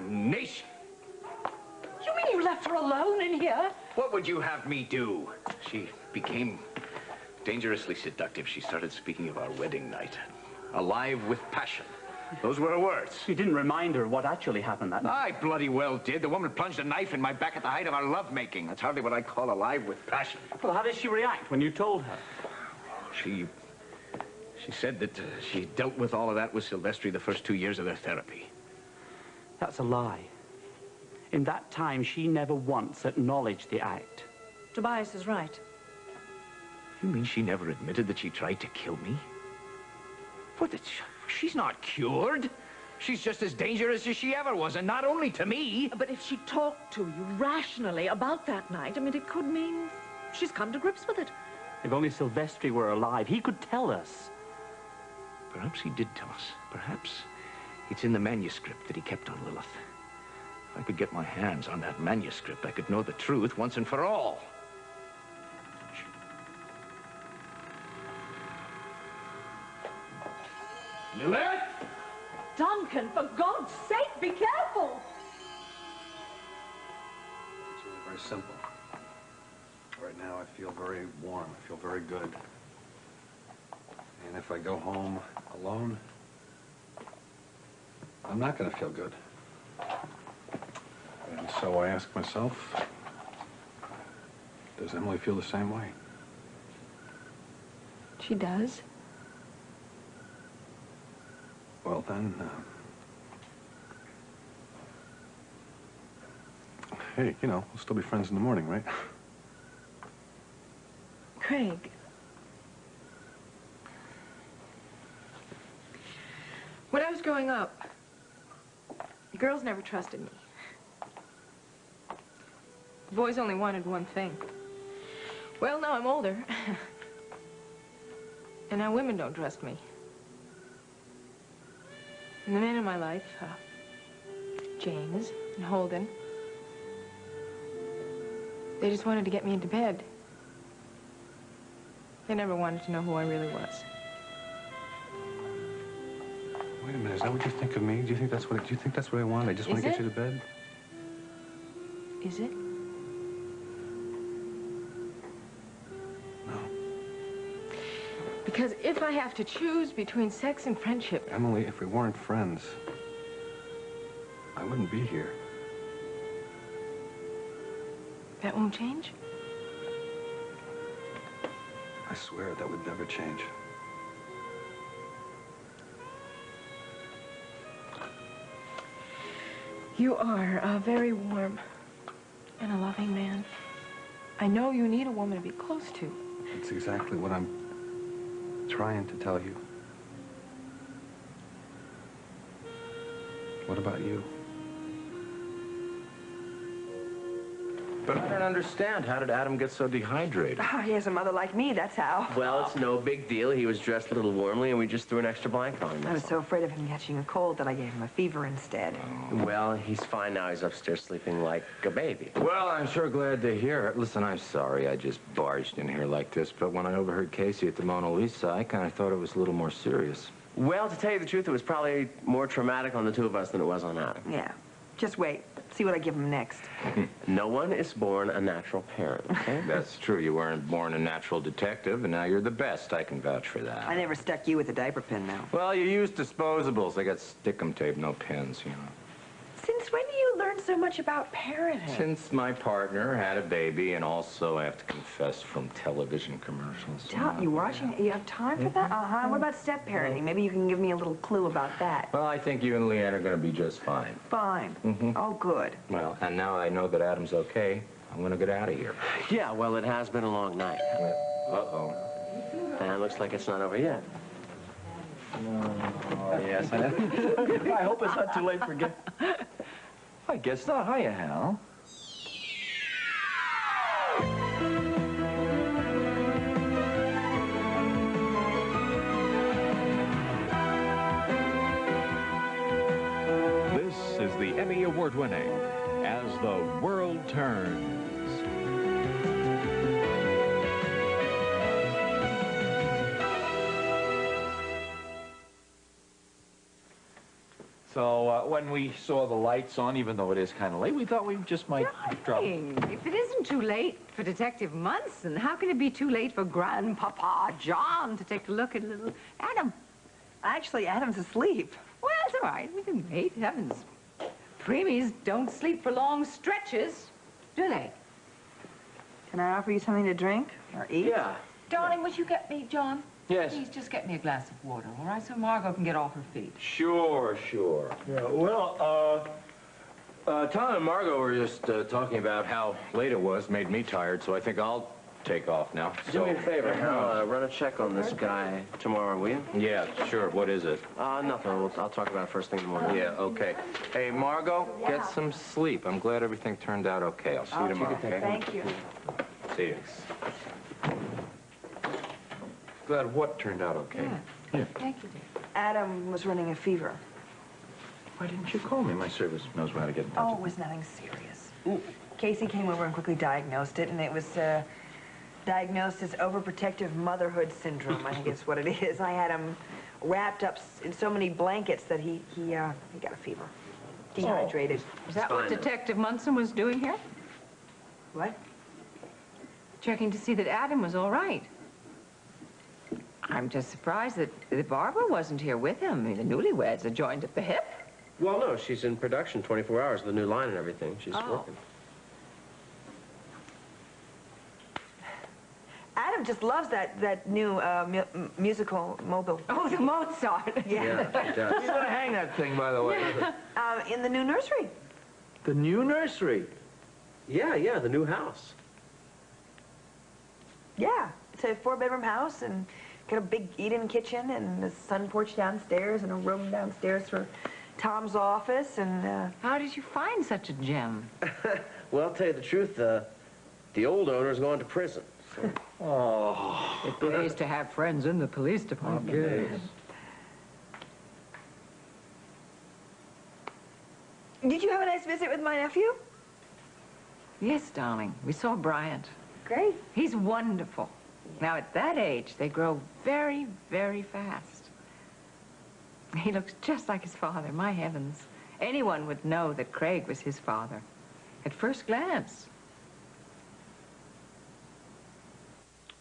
Damnation! You mean you left her alone in here? What would you have me do? She became dangerously seductive. She started speaking of our wedding night. Alive with passion. Those were her words. You didn't remind her what actually happened that night. I bloody well did. The woman plunged a knife in my back at the height of our lovemaking. That's hardly what I call alive with passion. Well, how did she react when you told her? She said that she dealt with all of that with Silvestri the first 2 years of their therapy. That's a lie. In that time, she never once acknowledged the act. Tobias is right. You mean she never admitted that she tried to kill me? But she's not cured. She's just as dangerous as she ever was, and not only to me. But if she talked to you rationally about that night, I mean, it could mean she's come to grips with it. If only Silvestri were alive, he could tell us. Perhaps he did tell us. Perhaps it's in the manuscript that he kept on Lilith. If I could get my hands on that manuscript, I could know the truth once and for all. Lilith! Duncan, for God's sake, be careful! It's really very simple. Right now, I feel very warm. I feel very good. And if I go home alone, I'm not going to feel good. And so I ask myself, does Emily feel the same way? She does. Well, then, hey, you know, we'll still be friends in the morning, right? Craig. When I was growing up, girls never trusted me. Boys only wanted one thing. Well, now I'm older. And now women don't trust me. And the men in my life, James and Holden, they just wanted to get me into bed. They never wanted to know who I really was. Wait a minute, is that what you think of me? Do you think that's what I want? I just want to get you to bed? Is it? No. Because if I have to choose between sex and friendship... Emily, if we weren't friends, I wouldn't be here. That won't change? I swear that would never change. You are a very warm and a loving man. I know you need a woman to be close to. It's exactly what I'm trying to tell you. What about you? But I don't understand. How did Adam get so dehydrated? Oh, he has a mother like me, that's how. Well, it's no big deal. He was dressed a little warmly, and we just threw an extra blanket on him. I was so afraid of him catching a cold that I gave him a fever instead. Well, he's fine now. He's upstairs sleeping like a baby. Well, I'm sure glad to hear it. Listen, I'm sorry I just barged in here like this, but when I overheard Casey at the Mona Lisa, I kind of thought it was a little more serious. Well, to tell you the truth, it was probably more traumatic on the two of us than it was on Adam. Yeah. Just wait. See what I give him next. No one is born a natural parent, okay? That's true. You weren't born a natural detective, and now you're the best. I can vouch for that. I never stuck you with a diaper pin, though. Well, you used disposables. They got stick-em tape, no pins, you know. Since when do you learn so much about parenting? Since my partner had a baby, and also, I have to confess, from television commercials. You watching? You have time for that? Uh-huh. What about step-parenting? Maybe you can give me a little clue about that. Well, I think you and Leanne are going to be just fine. Fine. Oh, good. Well, and now I know that Adam's okay. I'm going to get out of here. Yeah, well, it has been a long night. Uh-oh. And it looks like it's not over yet. Oh, yes. I hope it's not too late for I guess not. Hiya, Hal. This is the Emmy Award-winning As the World Turns. So when we saw the lights on, even though it is kind of late, we thought we just might drop. If it isn't too late for Detective Munson, how can it be too late for Grandpapa John to take a look at little Adam? Actually, Adam's asleep. Well, it's all right. We can wait. Heavens. Preemies don't sleep for long stretches, do they? Can I offer you something to drink or eat? Yeah. Darling, would you get me, John? Yes. Please just get me a glass of water, all right? So Margot can get off her feet. Sure. Yeah, well, Tom and Margot were just talking about how late it was, made me tired, so I think I'll take off now. Do me a favor, run a check on this guy tomorrow, will you? Yeah, sure. What is it? Nothing. I'll talk about it first thing in the morning. Yeah, okay. Hey, Margot, get some sleep. I'm glad everything turned out okay. I'll see you tomorrow, okay? Thank you. See you. Glad what turned out okay. Yeah. Thank you, dear. Adam was running a fever. Why didn't you call me? My service knows how to get in touch. Oh, it was nothing serious. Casey came over and quickly diagnosed it, and it was diagnosed as overprotective motherhood syndrome. I think it's what it is. I had him wrapped up in so many blankets that he got a fever. Dehydrated. Is that what Detective Munson was doing here? What? Checking to see that Adam was all right. I'm just surprised that Barbara wasn't here with him. I mean, the newlyweds are joined at the hip. Well, no, she's in production 24 hours, the new line and everything. She's working. Adam just loves that new musical mobile. Oh, the Mozart. Yeah. He does. Who's gonna hang that thing, by the way? In the new nursery. The new nursery. Yeah, the new house. Yeah, it's a 4-bedroom house and got a big eat-in kitchen and a sun porch downstairs and a room downstairs for Tom's office and... How did you find such a gem? Well, I'll tell you the truth, the old owner's gone to prison. So. Oh. It pays to have friends in the police department. Okay. Did you have a nice visit with my nephew? Yes, darling. We saw Bryant. Great. He's wonderful. Now, at that age, they grow very, very fast. He looks just like his father, my heavens. Anyone would know that Craig was his father at first glance.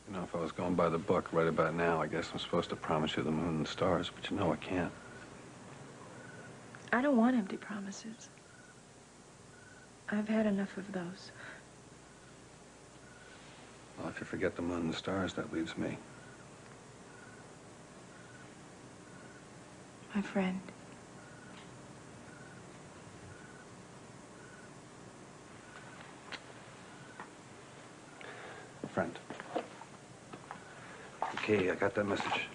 You know, if I was going by the book right about now, I guess I'm supposed to promise you the moon and stars, but you know I can't. I don't want empty promises. I've had enough of those. Well, if you forget the moon and the stars, that leaves me. My friend. Friend. Okay, I got that message.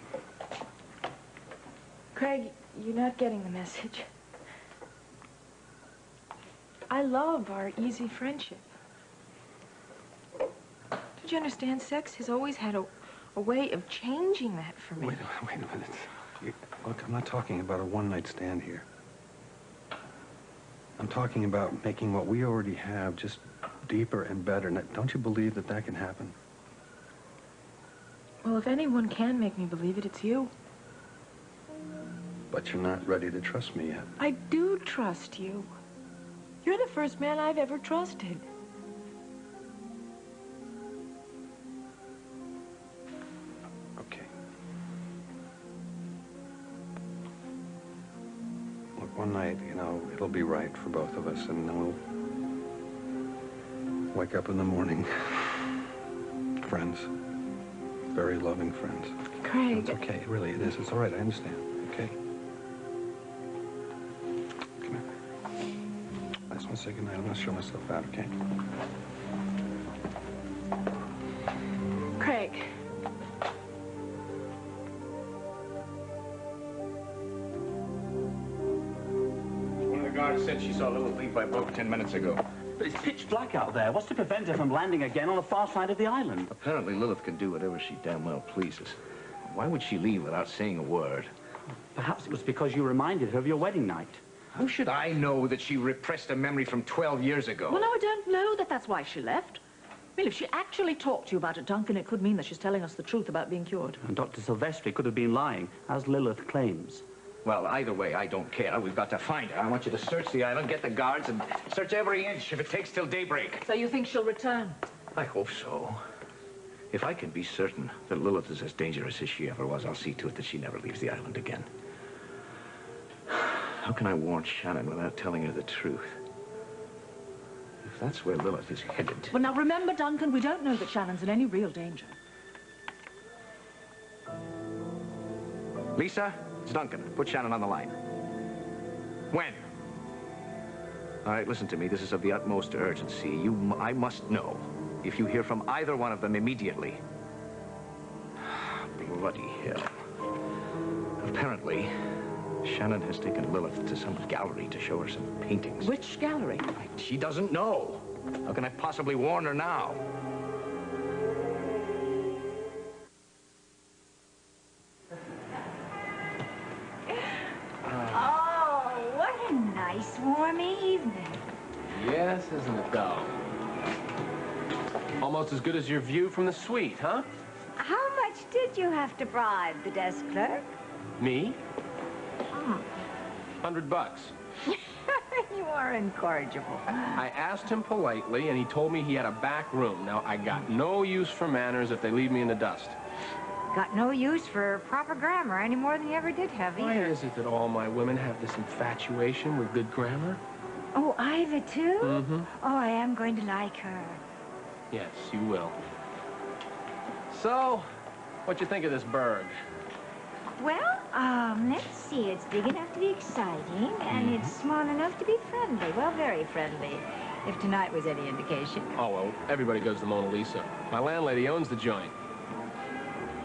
Craig, you're not getting the message. I love our easy friendship. Don't you understand? Sex has always had a way of changing that for me. Wait a minute. Look, I'm not talking about a one-night stand here. I'm talking about making what we already have just deeper and better. Now, don't you believe that that can happen? Well, if anyone can make me believe it, it's you. But you're not ready to trust me yet. I do trust you. You're the first man I've ever trusted. Okay. Look, one night, you know, it'll be right for both of us, and then we'll wake up in the morning. Friends. Very loving friends. Craig. It's okay, really, it is. It's all right, I understand, okay? Come here. I just want to say goodnight. I'm going to show myself out, okay? Craig. One of the guards said she saw Little Thief by boat 10 minutes ago. But it's pitch black out there. What's to prevent her from landing again on the far side of the island? Apparently Lilith can do whatever she damn well pleases. Why would she leave without saying a word? Perhaps it was because you reminded her of your wedding night. How should I know that she repressed a memory from 12 years ago? Well, no, I don't know that that's why she left. I mean, if she actually talked to you about it, Duncan, it could mean that she's telling us the truth about being cured. And Dr. Silvestri could have been lying, as Lilith claims. Well, either way, I don't care. We've got to find her. I want you to search the island, get the guards, and search every inch if it takes till daybreak. So you think she'll return? I hope so. If I can be certain that Lilith is as dangerous as she ever was, I'll see to it that she never leaves the island again. How can I warn Shannon without telling her the truth? If that's where Lilith is headed... Well, now remember, Duncan, we don't know that Shannon's in any real danger. Lisa, it's Duncan. Put Shannon on the line. When? All right, listen to me. This is of the utmost urgency. I must know. If you hear from either one of them immediately. Bloody hell. Apparently, Shannon has taken Lilith to some gallery to show her some paintings. Which gallery? She doesn't know. How can I possibly warn her now? Oh, what a nice warm evening. Yes, isn't it, though? Almost as good as your view from the suite, huh? How much did you have to bribe the desk clerk? Me? Oh. $100. You are incorrigible. I asked him politely, and he told me he had a back room. Now, I got no use for manners if they leave me in the dust. Got no use for proper grammar any more than you ever did have either. Why is it that all my women have this infatuation with good grammar? Oh, Iva, too? Mm-hmm. Oh, I am going to like her. Yes, you will. So, what you think of this burg? Well, let's see. It's big enough to be exciting, and it's small enough to be friendly. Well, very friendly, if tonight was any indication. Oh, well, everybody goes to Mona Lisa. My landlady owns the joint.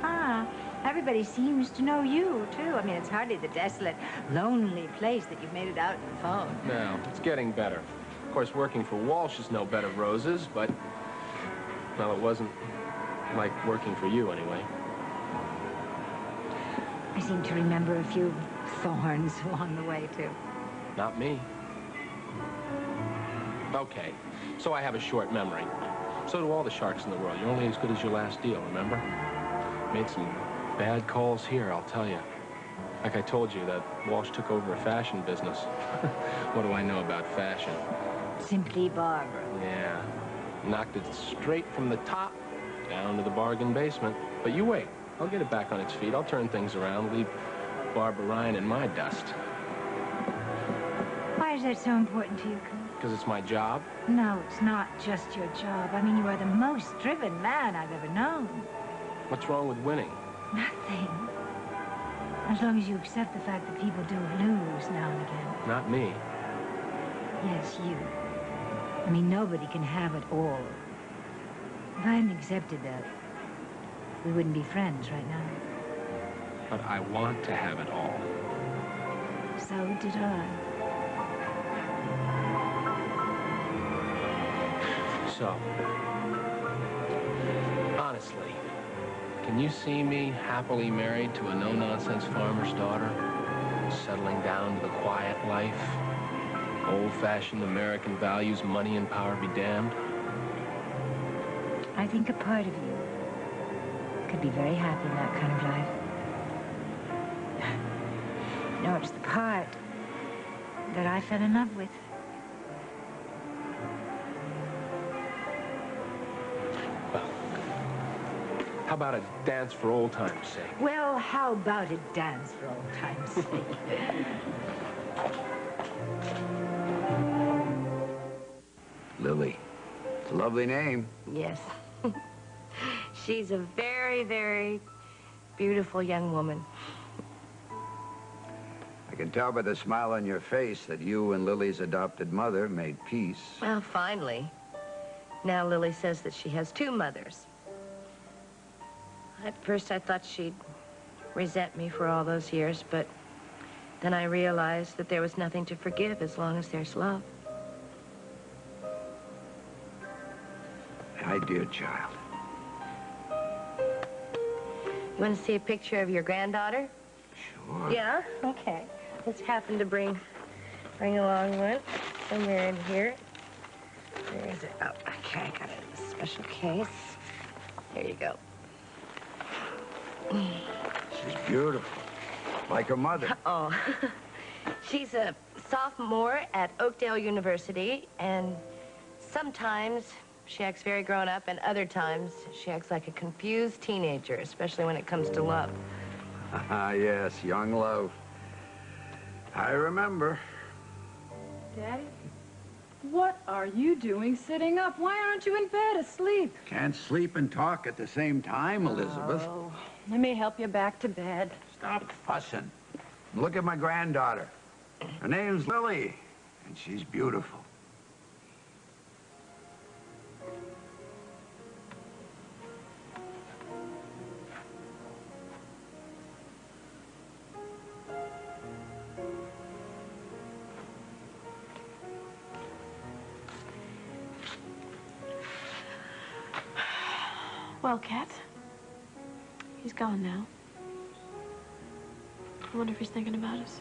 Ah, everybody seems to know you, too. I mean, it's hardly the desolate, lonely place that you've made it out in the phone. No, it's getting better. Of course, working for Walsh is no bed of roses, but... well, it wasn't like working for you, anyway. I seem to remember a few thorns along the way, too. Not me. Okay, so I have a short memory. So do all the sharks in the world. You're only as good as your last deal, remember? Made some bad calls here, I'll tell you. Like I told you, that Walsh took over a fashion business. What do I know about fashion? Simply Barbara. Yeah. Knocked it straight from the top down to the bargain basement. But you wait. I'll get it back on its feet. I'll turn things around, leave Barbara Ryan in my dust. Why is that so important to you, Coop? Because it's my job. No, it's not just your job. I mean, you are the most driven man I've ever known. What's wrong with winning? Nothing. As long as you accept the fact that people do lose now and again. Not me. Yes, you. I mean, nobody can have it all. If I hadn't accepted that, we wouldn't be friends right now. But I want to have it all. So did I. So, honestly, can you see me happily married to a no-nonsense farmer's daughter, settling down to the quiet life? Old-fashioned American values, money and power be damned? I think a part of you could be very happy in that kind of life. No, it's the part that I fell in love with. Well, how about a dance for old time's sake? Well, how about a dance for old time's sake? Lily. It's a lovely name. Yes. She's a very, very beautiful young woman. I can tell by the smile on your face that you and Lily's adopted mother made peace. Well, finally. Now Lily says that she has two mothers. At first I thought she'd resent me for all those years, but then I realized that there was nothing to forgive as long as there's love. My dear child. You want to see a picture of your granddaughter? Sure. Yeah? Okay. Let's happen to bring along one somewhere in here. Where is it? Oh, okay, I got it in a special case. Here you go. She's beautiful. Like her mother. Oh. She's a sophomore at Oakdale University, and sometimes she acts very grown up, and other times she acts like a confused teenager, especially when it comes to love. Ah, yes, young love. I remember. Daddy? What are you doing sitting up? Why aren't you in bed asleep? Can't sleep and talk at the same time, Elizabeth. Oh, let me help you back to bed. Stop fussing. Look at my granddaughter. Her name's Lily, and she's beautiful. Well, Kat, he's gone now. I wonder if he's thinking about us.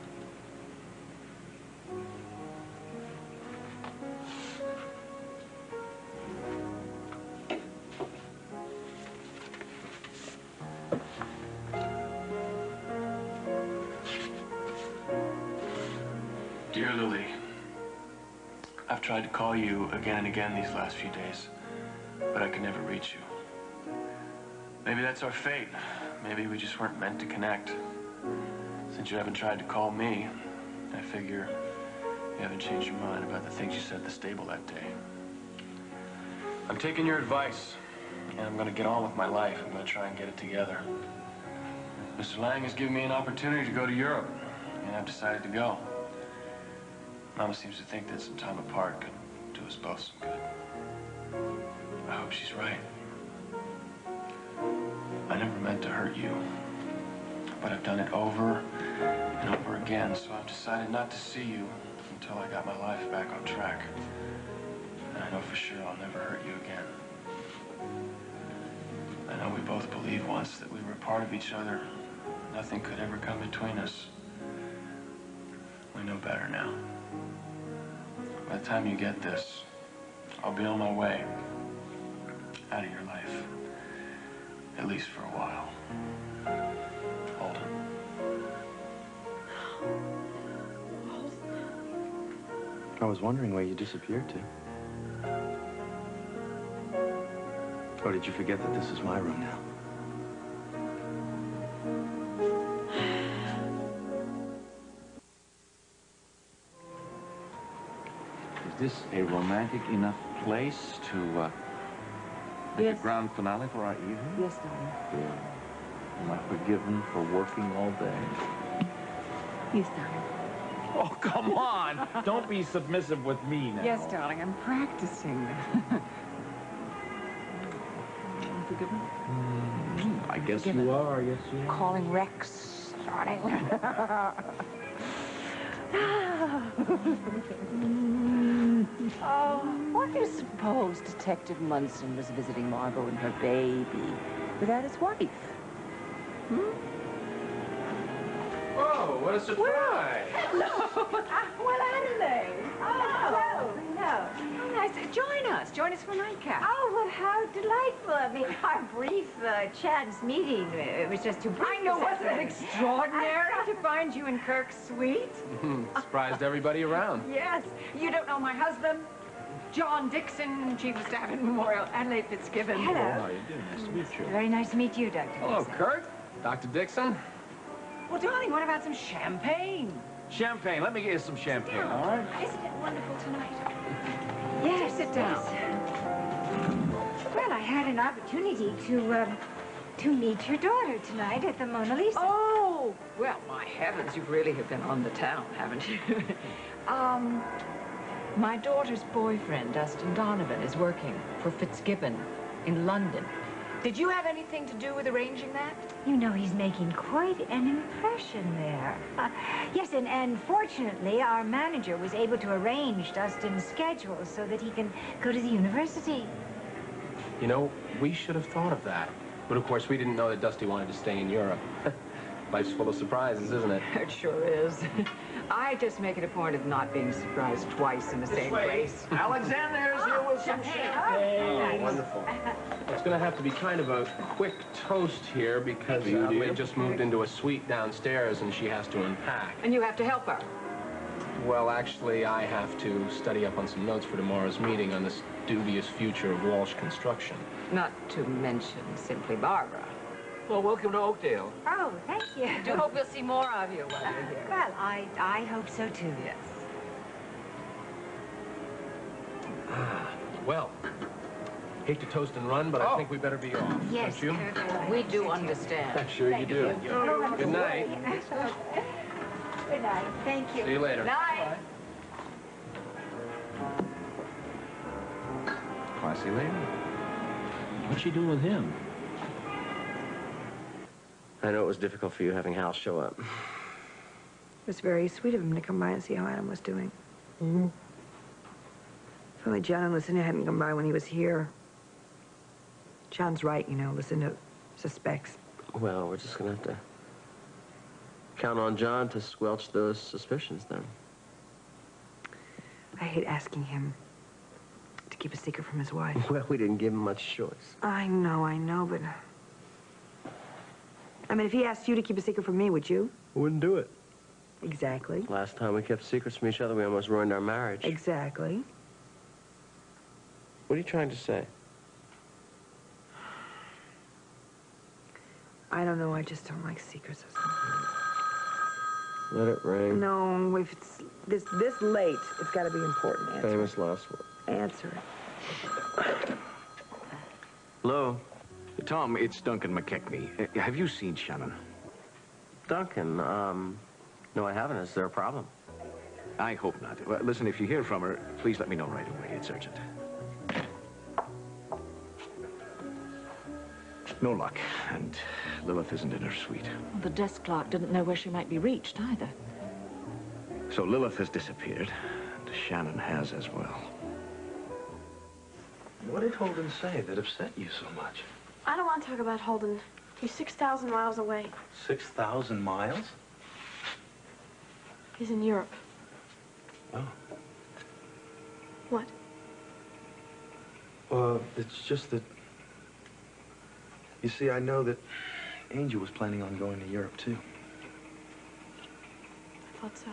Dear Lily, I've tried to call you again and again these last few days, but I could never reach you. Maybe that's our fate. Maybe we just weren't meant to connect. Since you haven't tried to call me, I figure you haven't changed your mind about the things you said at the stable that day. I'm taking your advice, and I'm going to get on with my life. I'm going to try and get it together. Mr. Lang has given me an opportunity to go to Europe, and I've decided to go. Mama seems to think that some time apart could do us both some good. I hope she's right. I never meant to hurt you, but I've done it over and over again, so I've decided not to see you until I got my life back on track. And I know for sure I'll never hurt you again. I know we both believed once that we were a part of each other. Nothing could ever come between us. We know better now. By the time you get this, I'll be on my way out of your life. At least for a while. Hold him. I was wondering where you disappeared to. Or did you forget that this is my room now? Is this a romantic enough place to make a grand finale for our evening? Yes, darling. Good. Am I forgiven for working all day? Yes, darling. Oh, come on! Don't be submissive with me now. Yes, darling, I'm practicing. Forgiven? I guess you are, yes you are. Calling Rex, darling. Oh, what do you suppose Detective Munson was visiting Margot and her baby without his wife? Whoa, what a surprise! Hello. Well, Adelaide. Oh, hello. Oh, nice. Join us for nightcap. Oh, well, how delightful. I mean, our brief chance meeting, it was just too brief. I know, wasn't it extraordinary to find you in Kirk's suite? Surprised everybody around. Yes. You don't know my husband? John Dixon, Chief of Staff at Memorial, Adelaide Fitzgibbon. Hello. Oh, how you doing? Nice to meet you. Very nice to meet you, Dr. Hello, Dixon. Kurt. Dr. Dixon. Well, darling, what about some champagne? Champagne. Let me get you some champagne, all right? Isn't it wonderful tonight? Yes, Sit down. Well, I had an opportunity to meet your daughter tonight at the Mona Lisa. Oh, well, my heavens, you really have been on the town, haven't you? My daughter's boyfriend, Dustin Donovan, is working for Fitzgibbon in London. Did you have anything to do with arranging that? You know, he's making quite an impression there. Yes, and fortunately, our manager was able to arrange Dustin's schedule so that he can go to the university. You know, we should have thought of that. But of course, we didn't know that Dusty wanted to stay in Europe. Life's full of surprises, isn't it? It sure is. I just make it a point of not being surprised twice in the same place. Alexander's here with some champagne. Oh, wonderful. It's going to have to be kind of a quick toast here because Adelaide just moved into a suite downstairs and she has to unpack. And you have to help her. Well, actually, I have to study up on some notes for tomorrow's meeting on this dubious future of Walsh construction. Not to mention simply Barbara. Well, welcome to Oakdale. Oh, thank you. I do hope we'll see more of you while you're here. Well, I hope so too. Yes. Well, hate to toast and run, but I think we better be off. Yes, Don't you? We do understand. I'm sure you do. Good night. Good night. Thank you. See you later. Night. Classy lady. What's she doing with him? I know it was difficult for you having Hal show up. It was very sweet of him to come by and see how Adam was doing. Mm-hmm. If only John and Lucinda hadn't come by when he was here. John's right, you know. Lucinda suspects. Well, we're just gonna have to count on John to squelch those suspicions, then. I hate asking him to keep a secret from his wife. Well, we didn't give him much choice. I know, but... I mean, if he asked you to keep a secret from me, would you? Wouldn't do it. Exactly. Last time we kept secrets from each other, we almost ruined our marriage. Exactly. What are you trying to say? I don't know, I just don't like secrets or something. Let it ring. No, if it's this late, it's got to be important. Answer Famous last word. Answer it. Hello? Tom, it's Duncan McKechnie. Have you seen Shannon? Duncan, no, I haven't. Is there a problem? I hope not. Well, listen, if you hear from her, please let me know right away. It's urgent. No luck, and Lilith isn't in her suite. The desk clerk didn't know where she might be reached either. So Lilith has disappeared, and Shannon has as well. What did Holden say that upset you so much? I don't want to talk about Holden. He's 6,000 miles away. 6,000 miles? He's in Europe. Oh. What? Well, it's just that... You see, I know that Angel was planning on going to Europe, too. I thought so.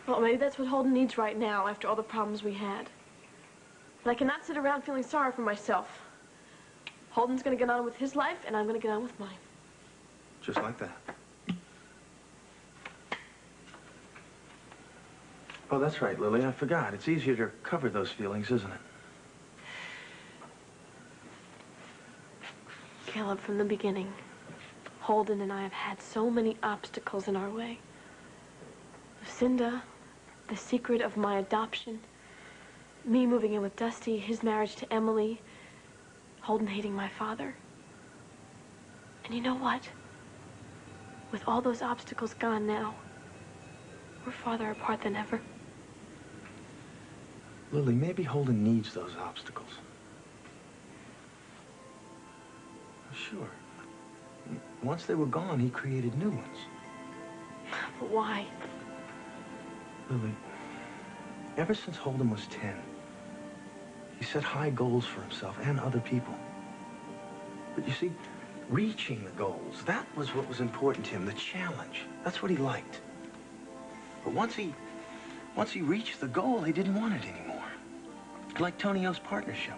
Well, maybe that's what Holden needs right now, after all the problems we had. But I cannot sit around feeling sorry for myself. Holden's gonna get on with his life, and I'm gonna get on with mine. Just like that. Oh, that's right, Lily. I forgot. It's easier to cover those feelings, isn't it? Caleb, from the beginning, Holden and I have had so many obstacles in our way. Lucinda, the secret of my adoption, me moving in with Dusty, his marriage to Emily, Holden hating my father. And you know what? With all those obstacles gone now, we're farther apart than ever. Lily, maybe Holden needs those obstacles. Sure. Once they were gone, he created new ones. But why? Lily, ever since Holden was 10, he set high goals for himself and other people. But you see, reaching the goals, that was what was important to him, the challenge. That's what he liked. But once he reached the goal, he didn't want it anymore. Like Tony O's partnership.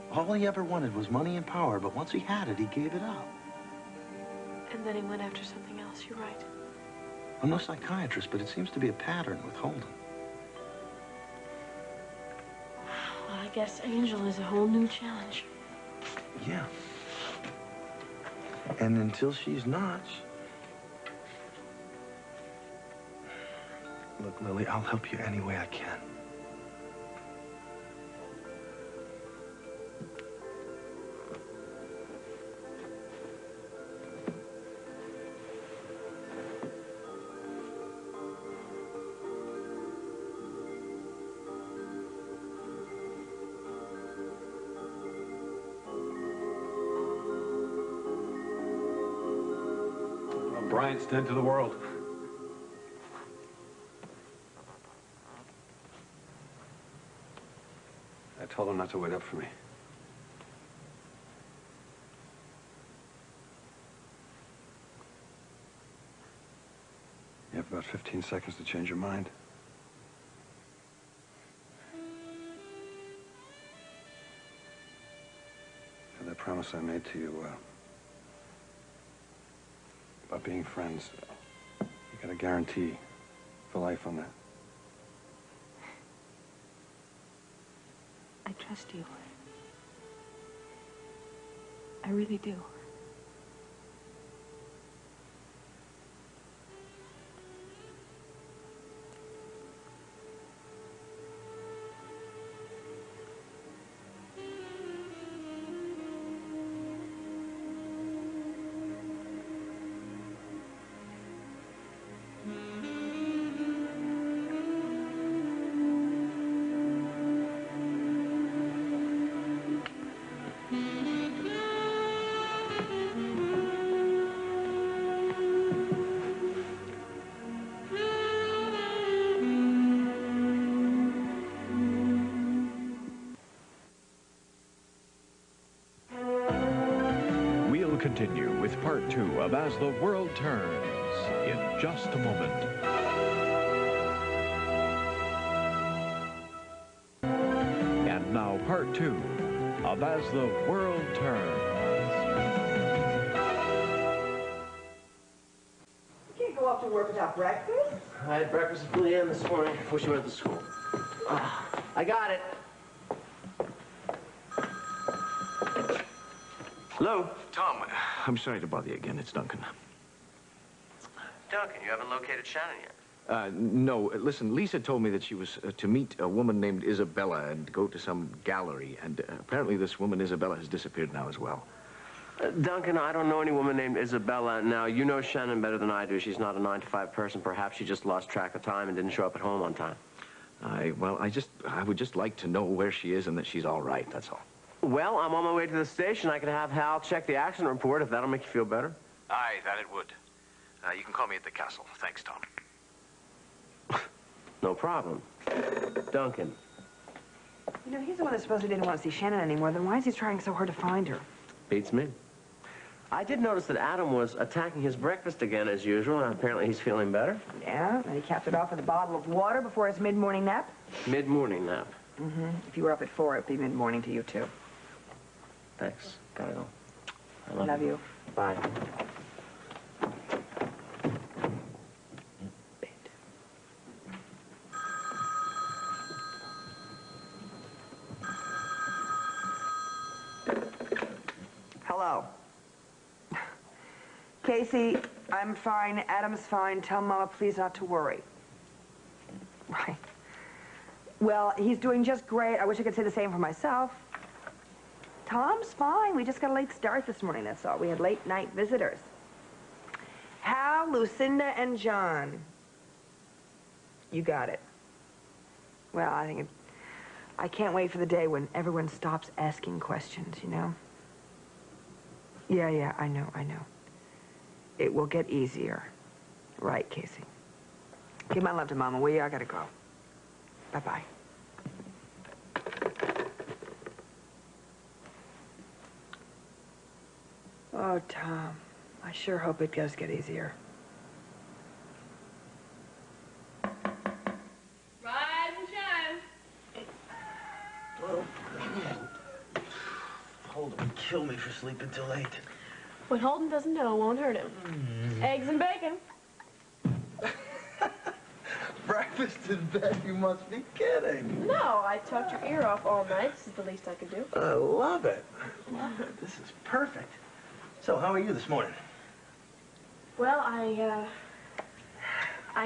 All he ever wanted was money and power, but once he had it, he gave it up. And then he went after something else, you're right. I'm no psychiatrist, but it seems to be a pattern with Holden. Well, I guess Angel is a whole new challenge. Yeah. And until she's not... Look, Lily, I'll help you any way I can. Bryant's dead to the world. I told him not to wait up for me. You have about 15 seconds to change your mind. And that promise I made to you, about being friends, you got a guarantee for life on that. I trust you. I really do. Continue with part 2 of As the World Turns in just a moment. And now part 2 of As the World Turns. You can't go off to work without breakfast. I had breakfast at 3 a.m. this morning before she went to school. I got it. Hello? Tom, I'm sorry to bother you again. It's Duncan. Duncan, you haven't located Shannon yet. No. Listen, Lisa told me that she was to meet a woman named Isabella and go to some gallery. And apparently this woman, Isabella, has disappeared now as well. Duncan, I don't know any woman named Isabella. Now, you know Shannon better than I do. She's not a 9-to-5 person. Perhaps she just lost track of time and didn't show up at home on time. I would just like to know where she is and that she's all right, that's all. Well, I'm on my way to the station. I could have Hal check the accident report if that'll make you feel better. Aye, that it would. You can call me at the castle. Thanks, Tom. No problem. Duncan. You know, he's the one that supposedly didn't want to see Shannon anymore. Then why is he trying so hard to find her? Beats me. I did notice that Adam was attacking his breakfast again as usual, and apparently he's feeling better. Yeah, and he capped it off with a bottle of water before his mid-morning nap. Mid-morning nap. Mm-hmm. If you were up at 4, it'd be mid-morning to you, too. Thanks. Gotta go. I love you. Bye. Hello. Casey, I'm fine. Adam's fine. Tell Mama please not to worry. Right. Well, he's doing just great. I wish I could say the same for myself. Tom's fine. We just got a late start this morning, that's all. We had late-night visitors. Hal, Lucinda, and John. You got it. Well, I can't wait for the day when everyone stops asking questions, you know? Yeah, I know. It will get easier. Right, Casey. Give my love to Mama, will you? I gotta go. Bye-bye. Oh, Tom, I sure hope it does get easier. Rise and shine. Well, Holden would kill me for sleeping till 8. What Holden doesn't know won't hurt him. Eggs and bacon. Breakfast in bed? You must be kidding. No, I talked your ear off all night. This is the least I could do. I love it. This is perfect. So, how are you this morning? Well, I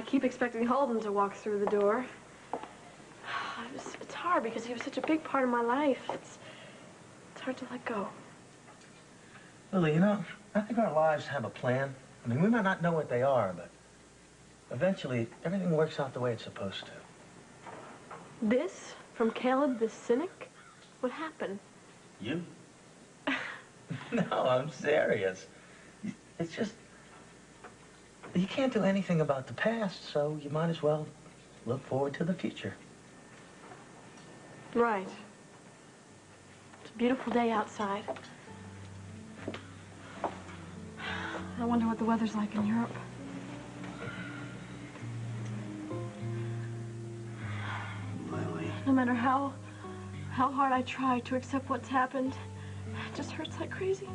keep expecting Holden to walk through the door. It's hard because he was such a big part of my life. It's hard to let go. Lily, you know, I think our lives have a plan. I mean, we might not know what they are, but eventually everything works out the way it's supposed to. This? From Caleb the cynic? What happened? You? No, I'm serious. It's just... You can't do anything about the past, so you might as well look forward to the future. Right. It's a beautiful day outside. I wonder what the weather's like in Europe. Lily. No matter how hard I try to accept what's happened, it just hurts like crazy.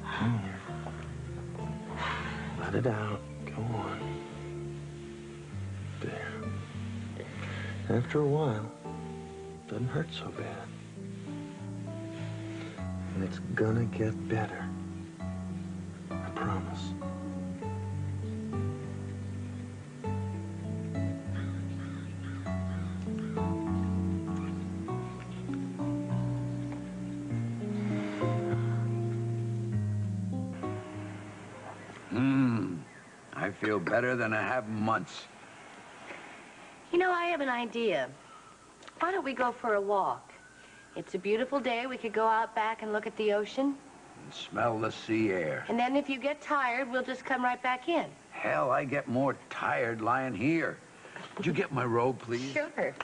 Come on. Let it out. Go on. There. After a while, it doesn't hurt so bad. And it's gonna get better. I promise. I feel better than I have in months. You know, I have an idea. Why don't we go for a walk? It's a beautiful day. We could go out back and look at the ocean. And smell the sea air. And then if you get tired, we'll just come right back in. Hell, I get more tired lying here. Would you get my robe, please? Sure. If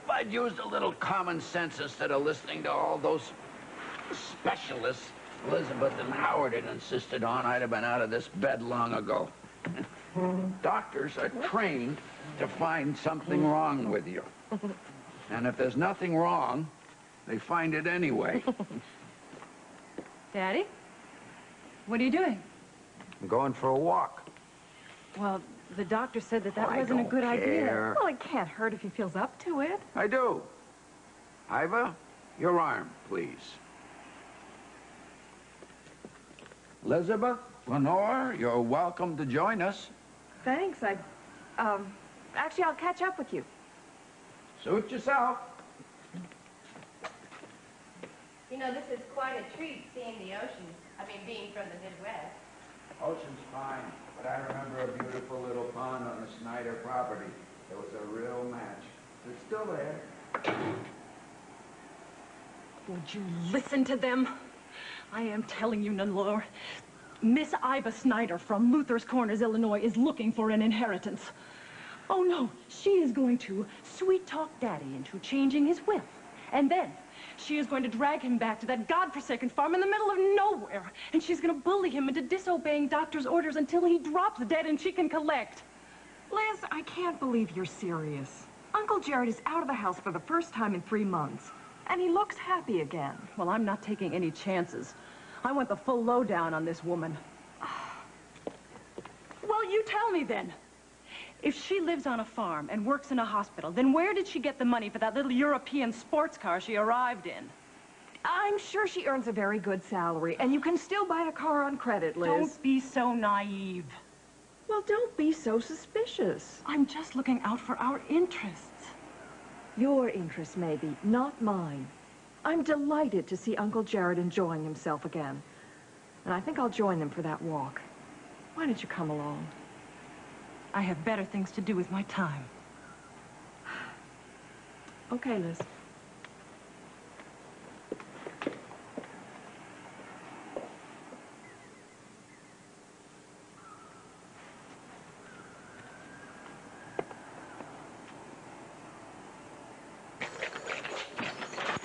I'd used a little common sense instead of listening to all those specialists Elizabeth and Howard had insisted on, I'd have been out of this bed long ago. Doctors are trained to find something wrong with you. And if there's nothing wrong, they find it anyway. Daddy? What are you doing? I'm going for a walk. Well, the doctor said that I wasn't a don't good idea. care. Well, it can't hurt if he feels up to it. I do. Iva, your arm, please. Elizabeth, Lenore, you're welcome to join us. Thanks. Actually, I'll catch up with you. Suit yourself. You know, this is quite a treat, seeing the ocean. I mean, being from the Midwest. Ocean's fine, but I remember a beautiful little pond on the Snyder property. It was a real match. It's still there. Would you listen to them? I am telling you, Lenore, Miss Iva Snyder from Luther's Corners, Illinois, is looking for an inheritance. Oh, no, she is going to sweet-talk Daddy into changing his will. And then she is going to drag him back to that godforsaken farm in the middle of nowhere. And she's going to bully him into disobeying doctor's orders until he drops dead and she can collect. Liz, I can't believe you're serious. Uncle Jared is out of the house for the first time in 3 months. And he looks happy again. Well, I'm not taking any chances. I want the full lowdown on this woman. Well, you tell me then. If she lives on a farm and works in a hospital, then where did she get the money for that little European sports car she arrived in? I'm sure she earns a very good salary, and you can still buy a car on credit, Liz. Don't be so naive. Well, don't be so suspicious. I'm just looking out for our interests. Your interests, maybe, not mine. I'm delighted to see Uncle Jared enjoying himself again. And I think I'll join them for that walk. Why don't you come along? I have better things to do with my time. Okay, Liz.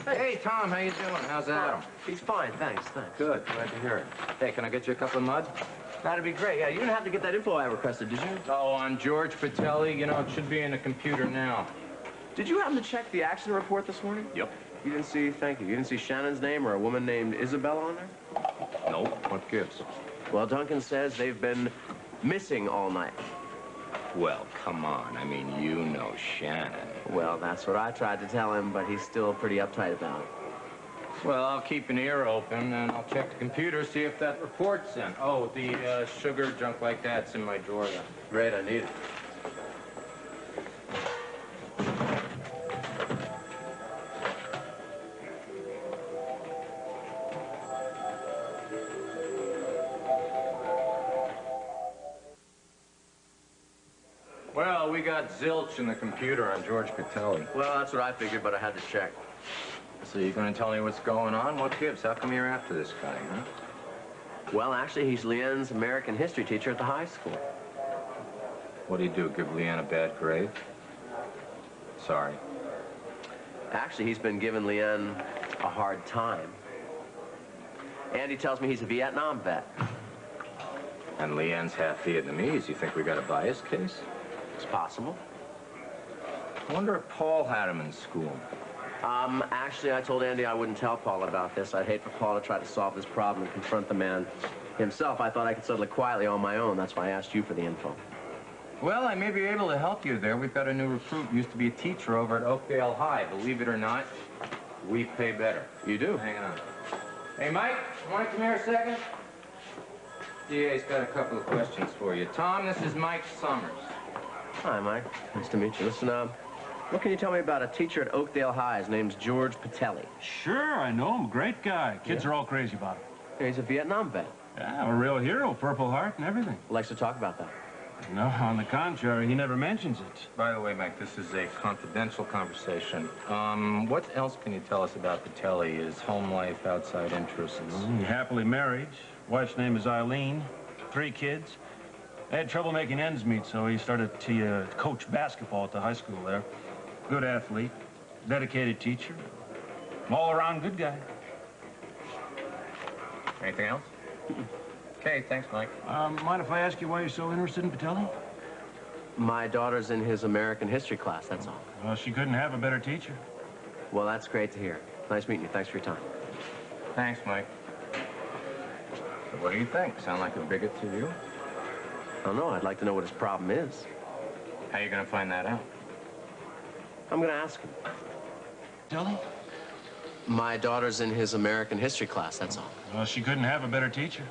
Hey, Tom, how you doing? How's Adam? He's fine, thanks. Good, glad to hear it. Hey, can I get you a cup of mud? That'd be great. Yeah, you didn't have to get that info I requested, did you? Oh, on George Patelli, you know, it should be in the computer now. Did you happen to check the accident report this morning? Yep. You didn't see, thank you. You didn't see Shannon's name or a woman named Isabella on there? Nope. What gives? Well, Duncan says they've been missing all night. Well, come on. I mean, you know Shannon. Well, that's what I tried to tell him, but he's still pretty uptight about it. Well, I'll keep an ear open, and I'll check the computer, see if that report's in. Oh, the sugar, junk like that's in my drawer there. Great, I need it. Well, we got zilch in the computer on George Patelli. Well, that's what I figured, but I had to check. So you're going to tell me what's going on? What gives? How come you're after this guy, huh? Well, actually, he's Leanne's American history teacher at the high school. What do you do, give Leanne a bad grade? Sorry. Actually, he's been giving Leanne a hard time. Andy tells me he's a Vietnam vet. And Leanne's half Vietnamese. You think we got a bias case? It's possible. I wonder if Paul had him in school. Actually, I told Andy I wouldn't tell Paul about this. I'd hate for Paul to try to solve this problem and confront the man himself. I thought I could settle it quietly on my own. That's why I asked you for the info. Well, I may be able to help you there. We've got a new recruit. Used to be a teacher over at Oakdale High. Believe it or not, we pay better. You do? Hang on. Hey, Mike, you want to come here a second? DA's got a couple of questions for you. Tom, this is Mike Summers. Hi, Mike. Nice to meet you. Listen, what can you tell me about a teacher at Oakdale High? His name's George Patelli. Sure, I know him. Great guy. Kids are all crazy about him. Yeah, he's a Vietnam vet. Yeah, a real hero, Purple Heart and everything. Likes to talk about that. No, on the contrary, he never mentions it. By the way, Mike, this is a confidential conversation. What else can you tell us about Patelli? His home life, outside interests? Happily married. Wife's name is Eileen. 3 kids. They had trouble making ends meet, so he started to coach basketball at the high school there. Good athlete, dedicated teacher, all-around good guy. Anything else? Okay, thanks, Mike. Mind if I ask you why you're so interested in Patelli? My daughter's in his American history class, that's all. Well, she couldn't have a better teacher. Well, that's great to hear. Nice meeting you. Thanks for your time. Thanks, Mike. So what do you think? Sound like a bigot to you? I don't know. I'd like to know what his problem is. How are you going to find that out? I'm going to ask him. Patelli? My daughter's in his American history class, that's all. Well, she couldn't have a better teacher.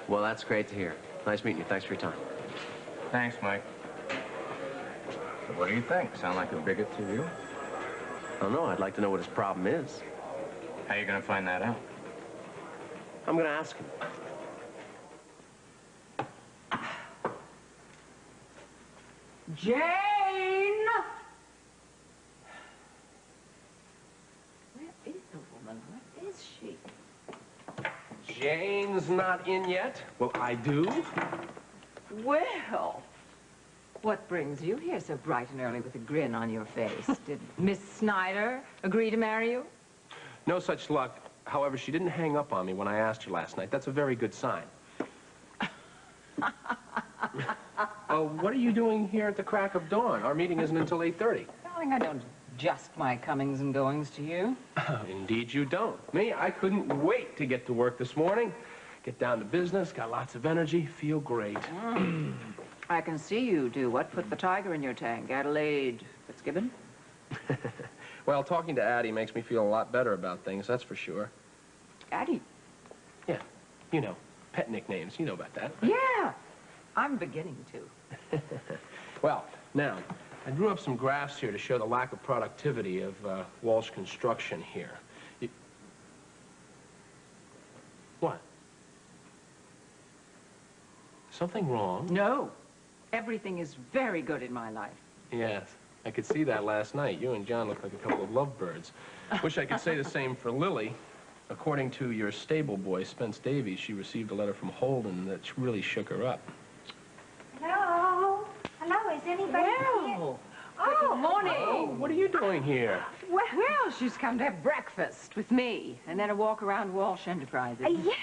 Well, that's great to hear. Nice meeting you. Thanks for your time. Thanks, Mike. So what do you think? Sound like a bigot to you? I don't know. I'd like to know what his problem is. How are you going to find that out? I'm going to ask him. Jane! Where is the woman? Where is she? Jane's not in yet? Well, I do. Well, what brings you here so bright and early with a grin on your face? Did Miss Snyder agree to marry you? No such luck. However, she didn't hang up on me when I asked her last night. That's a very good sign. What are you doing here at the crack of dawn? Our meeting isn't until 8:30. Darling, I don't adjust my comings and goings to you. Indeed you don't. Me, I couldn't wait to get to work this morning. Get down to business, got lots of energy, feel great. I can see you do. What put the tiger in your tank? Adelaide Fitzgibbon? Well, talking to Addie makes me feel a lot better about things, that's for sure. Addie? Yeah, you know, pet nicknames, you know about that. Yeah, I'm beginning to. Well, now, I drew up some graphs here to show the lack of productivity of Walsh Construction here. What? Something wrong? No. Everything is very good in my life. Yes, I could see that last night. You and John look like a couple of lovebirds. Wish I could say the same for Lily. According to your stable boy, Spence Davies, she received a letter from Holden that really shook her up. Hello? Hello, is anybody here? Good morning. Oh, what are you doing here? Well, she's come to have breakfast with me, and then a walk around Walsh Enterprises. Yes,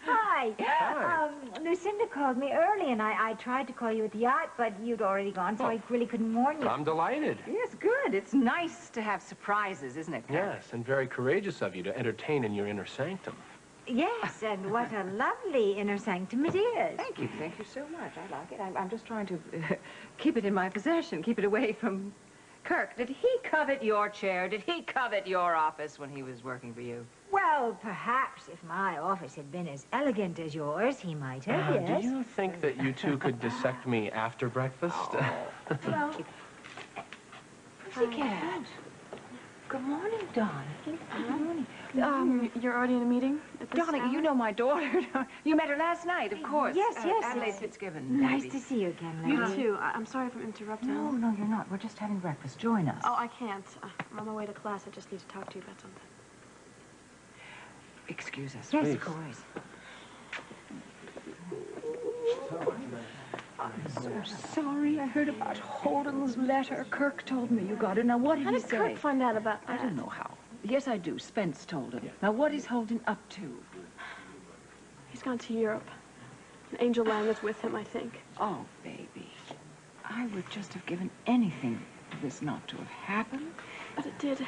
hi. Hi. Lucinda called me early, and I tried to call you at the yacht, but you'd already gone, so I really couldn't warn you. I'm delighted. Yes, good. It's nice to have surprises, isn't it? Yes, and very courageous of you to entertain in your inner sanctum. Yes, and what a lovely inner sanctum it is. Thank you so much. I like it. I'm just trying to keep it in my possession, keep it away from Kirk. Did he covet your chair? Did he covet your office when he was working for you? Well, perhaps if my office had been as elegant as yours, he might have, yes. Do you think that you two could dissect me after breakfast? Well, she can't. Good morning, Dawn. Good morning. You're already in a meeting at this Darling, hour? you know my daughter. You met her last night, of course. Yes, yes. Adelaide Fitzgibbon. Nice to see you again, You lady. too. I'm sorry if I'm interrupting. No, you're not. We're just having breakfast. Join us. Oh, I can't. I'm on my way to class. I just need to talk to you about something. Excuse us, Yes, please. of course. I'm so sorry. I heard about Holden's letter. Kirk told me you got it. Now, what did How he did say? Kirk find out about that? I don't know how. Yes, I do. Spence told him. Now, what is Holden up to? He's gone to Europe. And Angel Lang is with him, I think. Oh, baby. I would just have given anything for this not to have happened. But it did.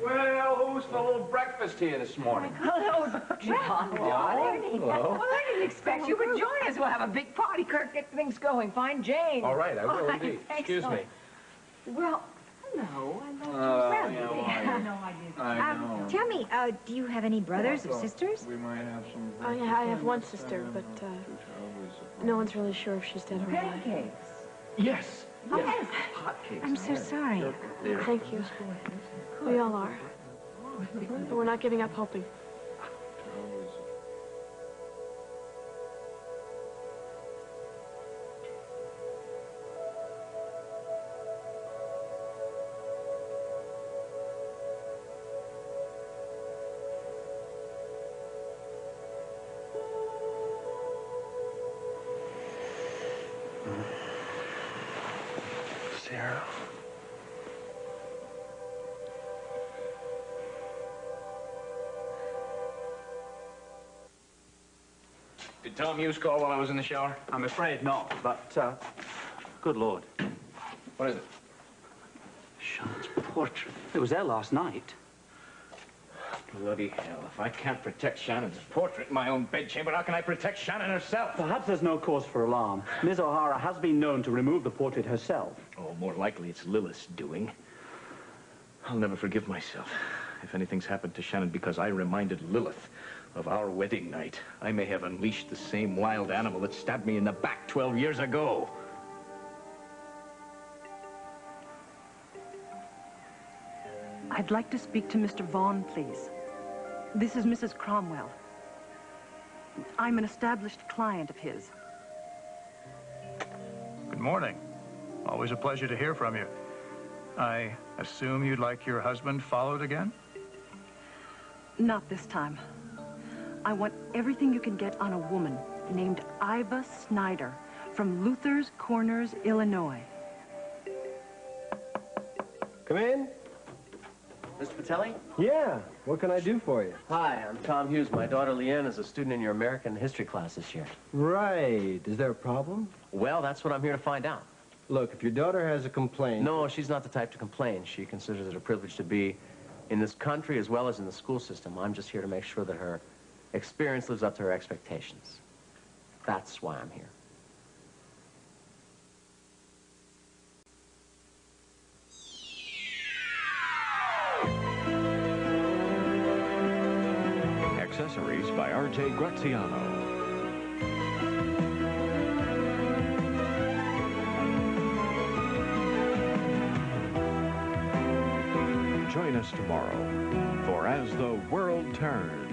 Well, who's for a little breakfast here this morning? Hello, John, darling. hello. Well, I didn't expect you would join us. We'll have a big party. Kirk, get things going. Find Jane. All right, I will Oh, indeed. thanks Excuse so me. Well, hello. I know. Tell me, do you have any brothers or sisters? We might have some... I have one sister, but no one's really sure if she's dead or alive. Pancakes. Yes. Oh, yes. Hotcakes. I'm so sorry. Thank you. We all are. But we're not giving up hoping. Sarah. Did Tom Hughes call while I was in the shower? I'm afraid not, but, good Lord. What is it? Shannon's portrait. It was there last night. Bloody hell. If I can't protect Shannon's portrait in my own bedchamber, how can I protect Shannon herself? Perhaps there's no cause for alarm. Ms. O'Hara has been known to remove the portrait herself. Oh, more likely it's Lilith's doing. I'll never forgive myself. If anything's happened to Shannon because I reminded Lilith of our wedding night, I may have unleashed the same wild animal that stabbed me in the back 12 years ago. I'd like to speak to Mr. Vaughn, please. This is Mrs. Cromwell. I'm an established client of his. Good morning. Always a pleasure to hear from you. I assume you'd like your husband followed again? Not this time. I want everything you can get on a woman named Iva Snyder from Luther's Corners, Illinois. Come in. Mr. Patelli? Yeah. What can I do for you? Hi, I'm Tom Hughes. My daughter Leanne is a student in your American history class this year. Right. Is there a problem? Well, that's what I'm here to find out. Look, if your daughter has a complaint... No, she's not the type to complain. She considers it a privilege to be in this country as well as in the school system. I'm just here to make sure that her experience lives up to her expectations. That's why I'm here. Accessories by Atwt Graziano. Join us tomorrow for As the World Turns.